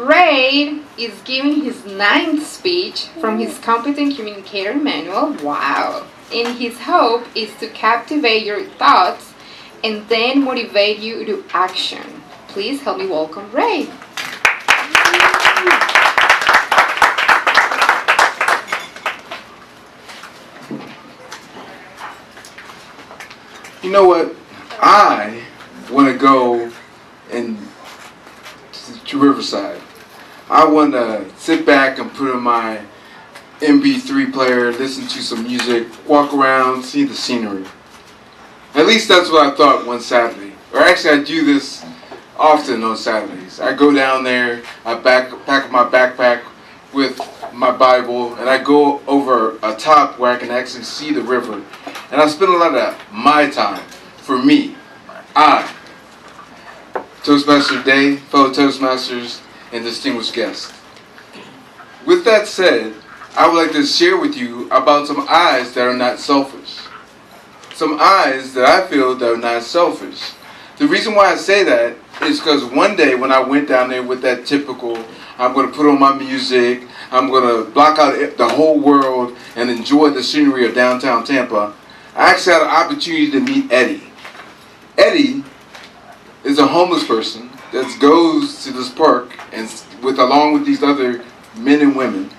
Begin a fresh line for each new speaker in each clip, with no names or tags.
Ray is giving his ninth speech from his Competent Communicator Manual. Wow! And his hope is to captivate your thoughts and then motivate you to action. Please help me welcome Ray.
You know what? I want to go to Riverside. I want to sit back and put in my MP3 player, listen to some music, walk around, see the scenery. At least that's what I thought one Saturday. Or actually, I do this often on Saturdays. I go down there, I pack my backpack with my Bible, and I go over a top where I can actually see the river. And I spend a lot of my time for me. Toastmaster Day, fellow Toastmasters, and distinguished guests. With that said, I would like to share with you about some I's that are not selfish. Some I's that I feel that are not selfish. The reason why I say that is because one day when I went down there with that typical, I'm going to put on my music, I'm going to block out the whole world and enjoy the scenery of downtown Tampa, I actually had an opportunity to meet Eddie. Eddie is a homeless person that goes to this park and along with these other men and women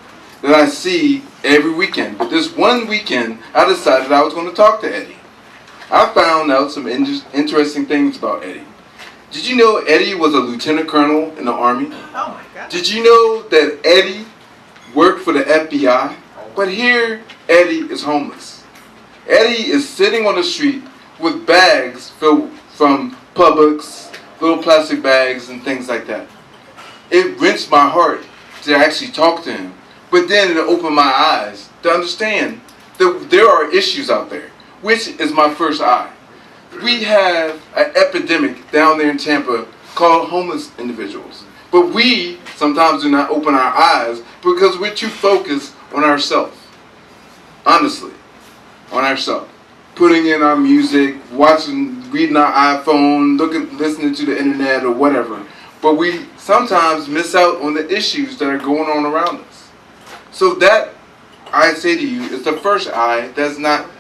that I see every weekend. But this one weekend, I decided I was going to talk to Eddie. I found out some interesting things about Eddie. Did you know Eddie was a lieutenant colonel in the Army?
Oh my God.
Did you know that Eddie worked for the FBI? But here, Eddie is homeless. Eddie is sitting on the street with bags filled from Publix, little plastic bags and things like that. It wrenched my heart to actually talk to him. But then it opened my eyes to understand that there are issues out there, which is my first eye. We have an epidemic down there in Tampa called homeless individuals. But we sometimes do not open our eyes because we're too focused on ourselves. Honestly, on ourselves. Putting in our music, reading our iPhone, listening to the internet or whatever. But we sometimes miss out on the issues that are going on around us. So that, I say to you, is the first I that's not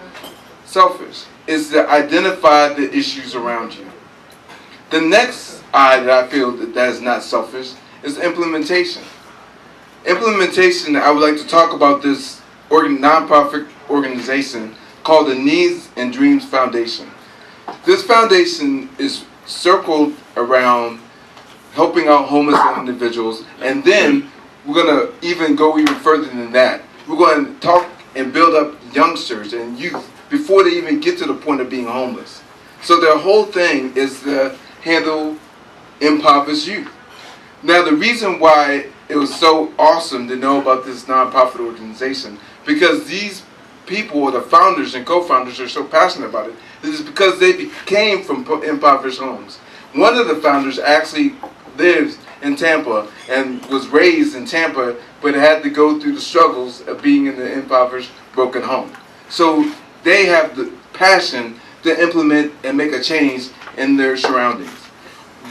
selfish. Is to identify the issues around you. The next I that I feel that is not selfish is implementation. Implementation, I would like to talk about this nonprofit organization called the Needs and Dreams Foundation. This foundation is circled around helping out homeless individuals, and then we're going to even go even further than that. We're going to talk and build up youngsters and youth before they even get to the point of being homeless. So their whole thing is to handle impoverished youth. Now the reason why it was so awesome to know about this nonprofit organization, because these people, the founders and co-founders, are so passionate about it, is because they came from impoverished homes. One of the founders actually lives in Tampa and was raised in Tampa, but had to go through the struggles of being in the impoverished, broken home. So they have the passion to implement and make a change in their surroundings.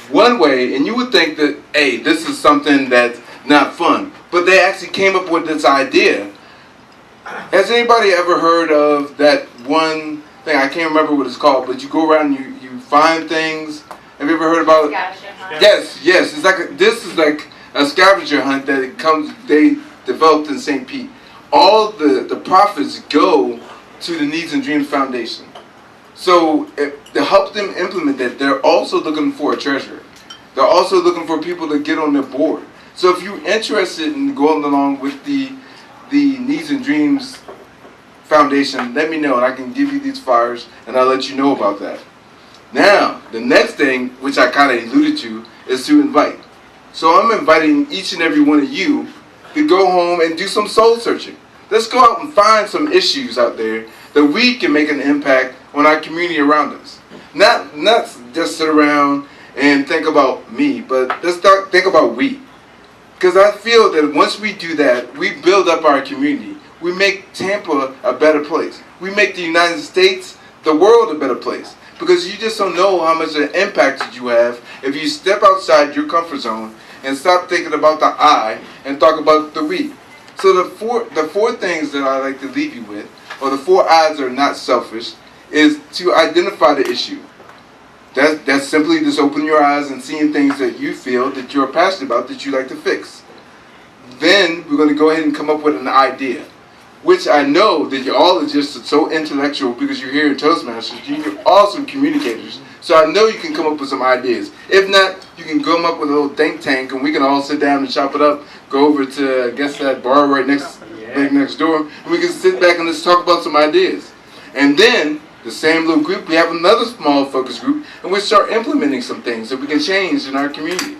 One way, and you would think that, hey, this is something that's not fun, but they actually came up with this idea. Has anybody ever heard of that one thing? I can't remember what it's called, but you go around and you find things. Have you ever heard about it?
Scavenger hunt.
Yes. It's like this is like a scavenger hunt that they developed in St. Pete. All the profits go to the Needs and Dreams Foundation. So to help them implement that, they're also looking for a treasurer. They're also looking for people to get on their board. So if you're interested in going along with the Needs and Dreams Foundation, let me know and I can give you these flyers and I'll let you know about that. Now, the next thing, which I kind of alluded to, is to invite. So I'm inviting each and every one of you to go home and do some soul searching. Let's go out and find some issues out there that we can make an impact on our community around us. Not just sit around and think about me, but let's think about we. Because I feel that once we do that, we build up our community. We make Tampa a better place. We make the United States, the world, a better place. because you just don't know how much of an impact that you have if you step outside your comfort zone and stop thinking about the I and talk about the we. So the four things that I like to leave you with, or the 4 I's that are not selfish, is to identify the issue. That's simply just opening your eyes and seeing things that you feel that you're passionate about that you like to fix. Then we're going to go ahead and come up with an idea, which I know that you all are just so intellectual because you're here in Toastmasters. You're awesome communicators. So I know you can come up with some ideas. If not, you can come up with a little think tank and we can all sit down and chop it up, go over to, I guess, that bar right next door, and we can sit back and let's talk about some ideas. And then, the same little group, we have another small focus group, and we start implementing some things that we can change in our community.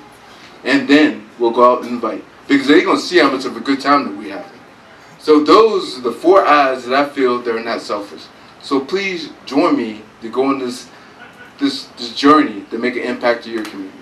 And then we'll go out and invite, because they're going to see how much of a good time that we have. So those are the 4 I's that I feel that are not selfish. So please join me to go on this journey to make an impact to your community.